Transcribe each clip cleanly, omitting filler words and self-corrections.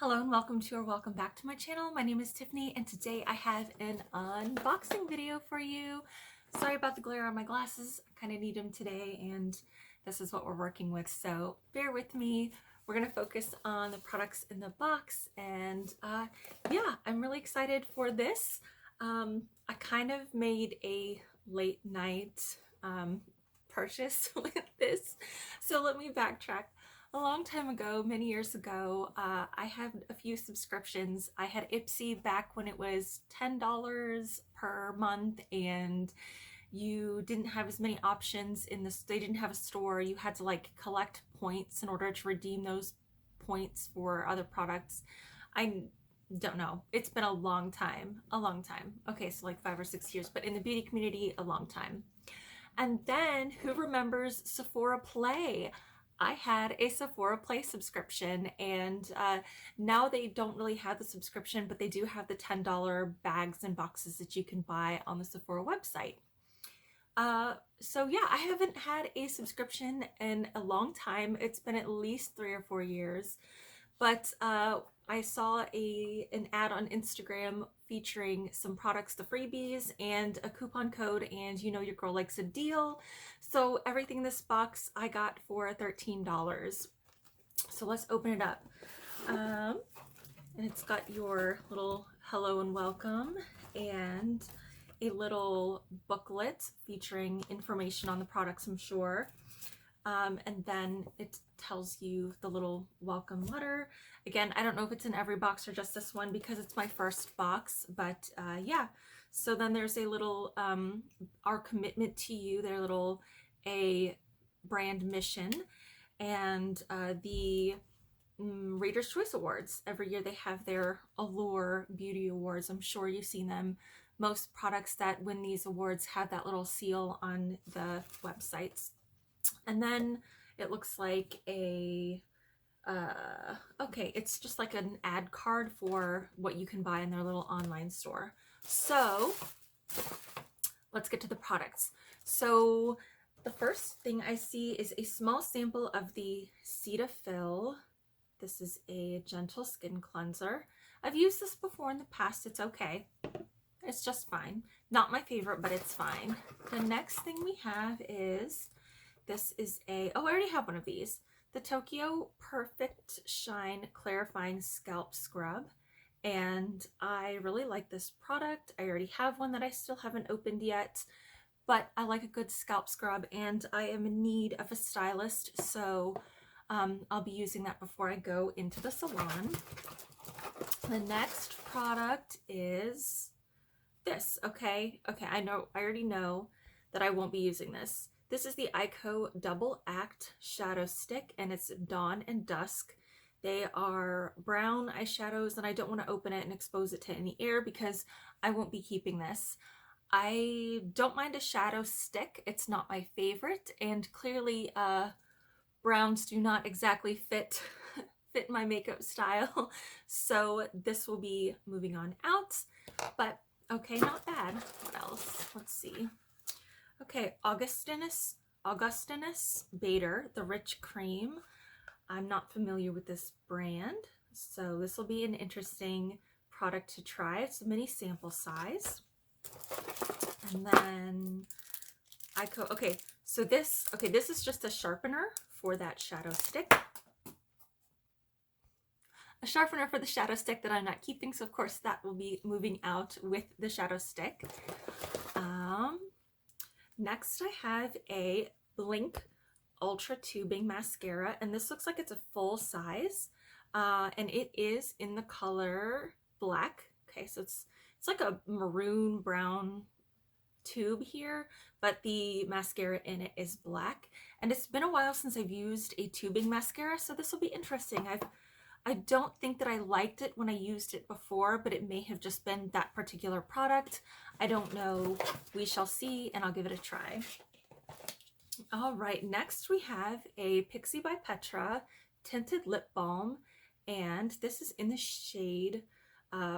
Hello and welcome back to my channel. My name is Tiffany and today I have an unboxing video for you. Sorry about the glare on my glasses. I kind of need them today and this is what we're working with, so bear with me. We're going to focus on the products in the box and yeah, I'm really excited for this. I kind of made a late night purchase with this, so let me backtrack. A long time ago, many years ago, I had a few subscriptions. I had Ipsy back when it was $10 per month and you didn't have as many options in this. They didn't have a store. You had to like collect points in order to redeem those points for other products. I don't know. It's been a long time. Okay, so like 5 or 6 years, but in the beauty community, a long time. And then who remembers Sephora Play? I had a Sephora Play subscription and now they don't really have the subscription, but they do have the $10 bags and boxes that you can buy on the Sephora website. So yeah, I haven't had a subscription in a long time. It's been at least 3 or 4 years, but I saw an ad on Instagram featuring some products, the freebies, and a coupon code, and you know your girl likes a deal. So everything in this box I got for $13. So let's open it up. And it's got your little hello and welcome and a little booklet featuring information on the products, I'm sure. And then it tells you the little welcome letter. Again, I don't know if it's in every box or just this one because it's my first box, but yeah. So then there's a little, our commitment to you, their little brand mission, and the Reader's Choice Awards. Every year they have their Allure Beauty Awards. I'm sure you've seen them. Most products that win these awards have that little seal on the websites. And then it looks like a okay, it's just like an ad card for what you can buy in their little online store. So let's get to the products. So the first thing I see is a small sample of the Cetaphil. This is a gentle skin cleanser. I've used this before in the past. It's okay. It's just fine. Not my favorite, but it's fine. The next thing we have is, this is I already have one of these. The Tokyo Perfect Shine Clarifying Scalp Scrub. And I really like this product. I already have one that I still haven't opened yet, but I like a good scalp scrub and I am in need of a stylist. So I'll be using that before I go into the salon. The next product is this. Okay, I already know that I won't be using this. This is the Ico Double Act Shadow Stick, and it's Dawn and Dusk. They are brown eyeshadows, and I don't want to open it and expose it to any air because I won't be keeping this. I don't mind a shadow stick. It's not my favorite, and clearly browns do not exactly fit my makeup style. So this will be moving on out, but okay, not bad. What else? Let's see. Okay, Augustinus Bader, the Rich Cream. I'm not familiar with this brand, so this will be an interesting product to try. It's a mini sample size. And then okay, so this is just a sharpener for that shadow stick. A sharpener for the shadow stick that I'm not keeping, so of course that will be moving out with the shadow stick. Next I have a Blink Ultra Tubing Mascara, and this looks like it's a full size, and it is in the color black. Okay, so it's like a maroon brown tube here, but the mascara in it is black, and it's been a while since I've used a tubing mascara, so this will be interesting. I don't think that I liked it when I used it before, but it may have just been that particular product. I don't know. We shall see, and I'll give it a try. All right, next we have a Pixie by Petra Tinted Lip Balm, and this is in the shade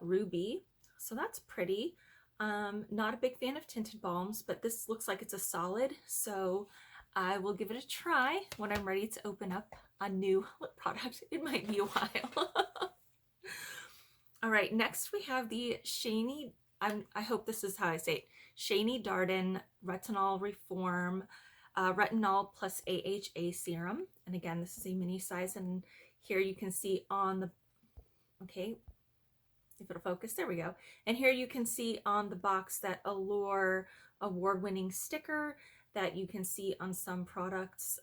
Ruby, so that's pretty. Not a big fan of tinted balms, but this looks like it's a solid, so I will give it a try when I'm ready to open up a new lip product. It might be a while. All right, next we have the Shany, I hope this is how I say it, Shany Darden Retinol Reform Retinol plus AHA Serum. And again, this is a mini size, and here you can see on the, okay, if it'll focus, there we go. And here you can see on the box that Allure award-winning sticker that you can see on some products,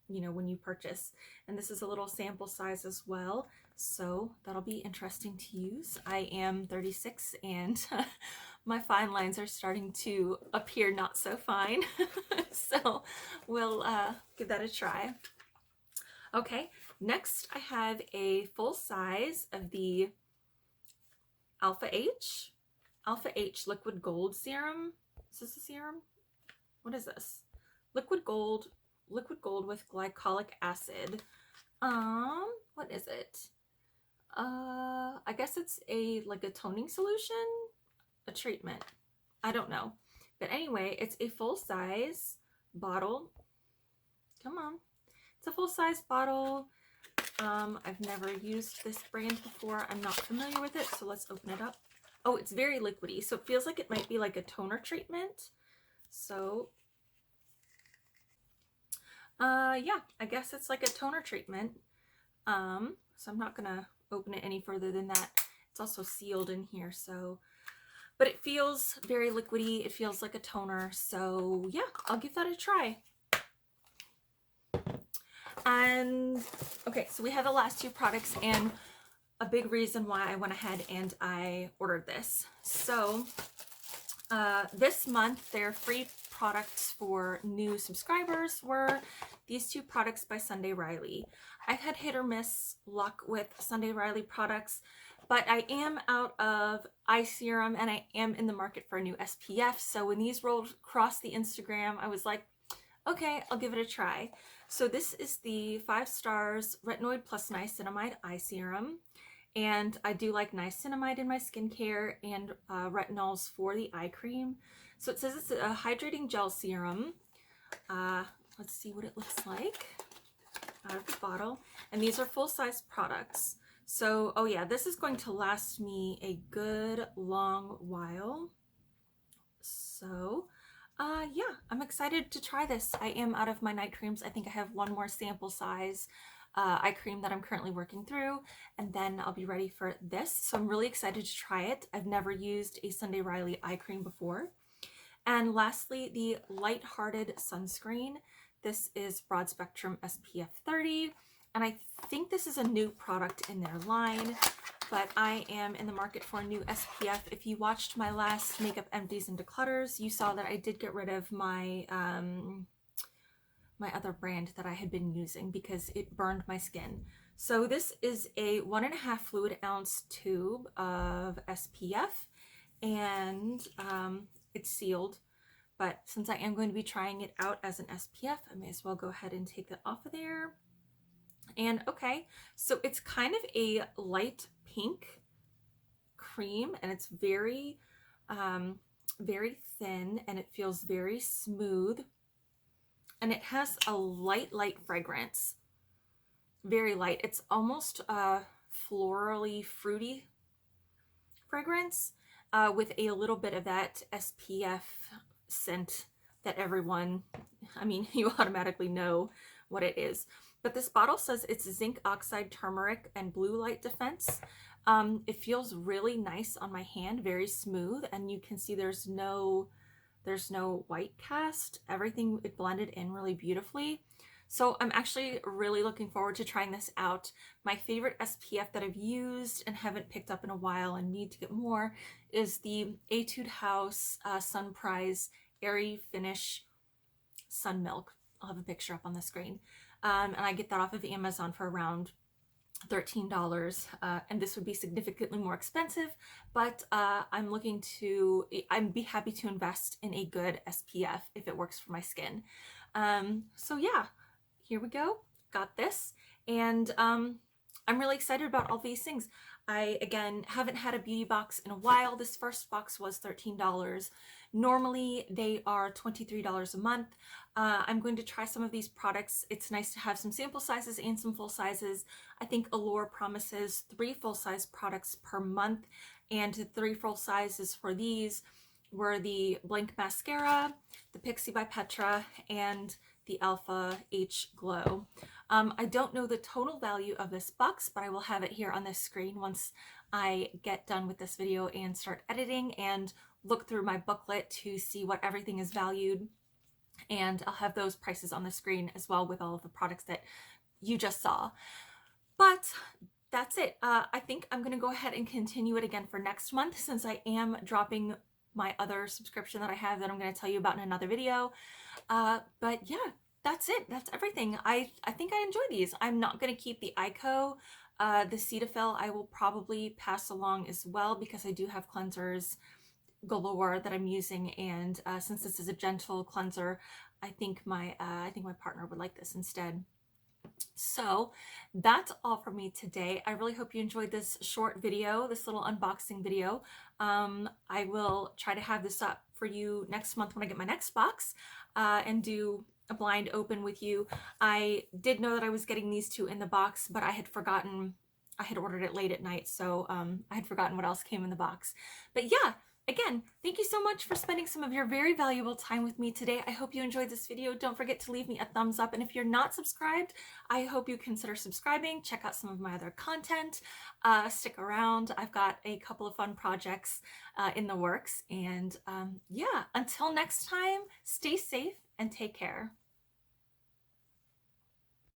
you know, when you purchase. And this is a little sample size as well, so that'll be interesting to use. I am 36 and my fine lines are starting to appear not so fine. So we'll give that a try. Okay, next I have a full size of the Alpha H Liquid Gold Serum. Is this a serum? What is this? Liquid gold with glycolic acid. What is it? I guess it's like a toning solution, a treatment. I don't know. But anyway, it's a full size bottle. Come on. It's a full size bottle. I've never used this brand before. I'm not familiar with it, so let's open it up. Oh, it's very liquidy, so it feels like it might be like a toner treatment. So, yeah, I guess it's like a toner treatment. So I'm not gonna open it any further than that. It's also sealed in here, so, but it feels very liquidy. It feels like a toner, so yeah, I'll give that a try. And okay, so we have the last two products, and a big reason why I went ahead and I ordered this. So this month their free products for new subscribers were these two products by Sunday Riley. I've had hit or miss luck with Sunday Riley products, but I am out of eye serum and I am in the market for a new SPF. So when these rolled across the Instagram, I was like, okay, I'll give it a try. So this is the 5 stars Retinoid plus Niacinamide Eye Serum. And I do like niacinamide in my skincare and retinols for the eye cream. So it says it's a hydrating gel serum. Let's see what it looks like out of the bottle. And these are full-size products. So, oh yeah, this is going to last me a good long while. So, yeah, I'm excited to try this. I am out of my night creams. I think I have one more sample size eye cream that I'm currently working through, and then I'll be ready for this. So I'm really excited to try it. I've never used a Sunday Riley eye cream before. And lastly, the Lighthearted Sunscreen. This is Broad Spectrum SPF 30, and I think this is a new product in their line, but I am in the market for a new SPF. If you watched my last Makeup Empties and Declutters, you saw that I did get rid of my my other brand that I had been using because it burned my skin. So this is a 1.5 fluid ounce tube of SPF, and it's sealed. But since I am going to be trying it out as an SPF, I may as well go ahead and take that off of there. And okay, so it's kind of a light pink cream, and it's very, very thin, and it feels very smooth. And it has a light fragrance, very light. It's almost a florally fruity fragrance with a little bit of that SPF scent that everyone, I mean, you automatically know what it is. But this bottle says it's zinc oxide, turmeric, and blue light defense. It feels really nice on my hand, very smooth, and you can see there's no white cast. Everything, it blended in really beautifully. So I'm actually really looking forward to trying this out. My favorite SPF that I've used and haven't picked up in a while and need to get more is the Etude House Sun Prize Airy Finish Sun Milk. I'll have a picture up on the screen. And I get that off of Amazon for around $13, and this would be significantly more expensive, but I'd be happy to invest in a good SPF if it works for my skin. So yeah, here we go, got this, and I'm really excited about all these things. I, again, haven't had a beauty box in a while. This first box was $13. Normally, they are $23 a month. I'm going to try some of these products. It's nice to have some sample sizes and some full sizes. I think Allure promises 3 full-size products per month, and the 3 full sizes for these were the Blank Mascara, the Pixie by Petra, and the Alpha H Glow. I don't know the total value of this box, but I will have it here on this screen once I get done with this video and start editing and look through my booklet to see what everything is valued. And I'll have those prices on the screen as well with all of the products that you just saw. But that's it. I think I'm going to go ahead and continue it again for next month, since I am dropping my other subscription that I have that I'm going to tell you about in another video. But yeah, that's it. That's everything. I think I enjoy these. I'm not going to keep the Ico. The Cetaphil I will probably pass along as well, because I do have cleansers galore that I'm using, and since this is a gentle cleanser, I think my partner would like this instead. So that's all from me today. I really hope you enjoyed this short video, this little unboxing video. I will try to have this up for you next month when I get my next box, and do a blind open with you. I did know that I was getting these 2 in the box, but I had forgotten. I had ordered it late at night, so I had forgotten what else came in the box. But yeah, again, thank you so much for spending some of your very valuable time with me today. I hope you enjoyed this video. Don't forget to leave me a thumbs up. And if you're not subscribed, I hope you consider subscribing. Check out some of my other content. Stick around. I've got a couple of fun projects in the works. And yeah, until next time, stay safe and take care.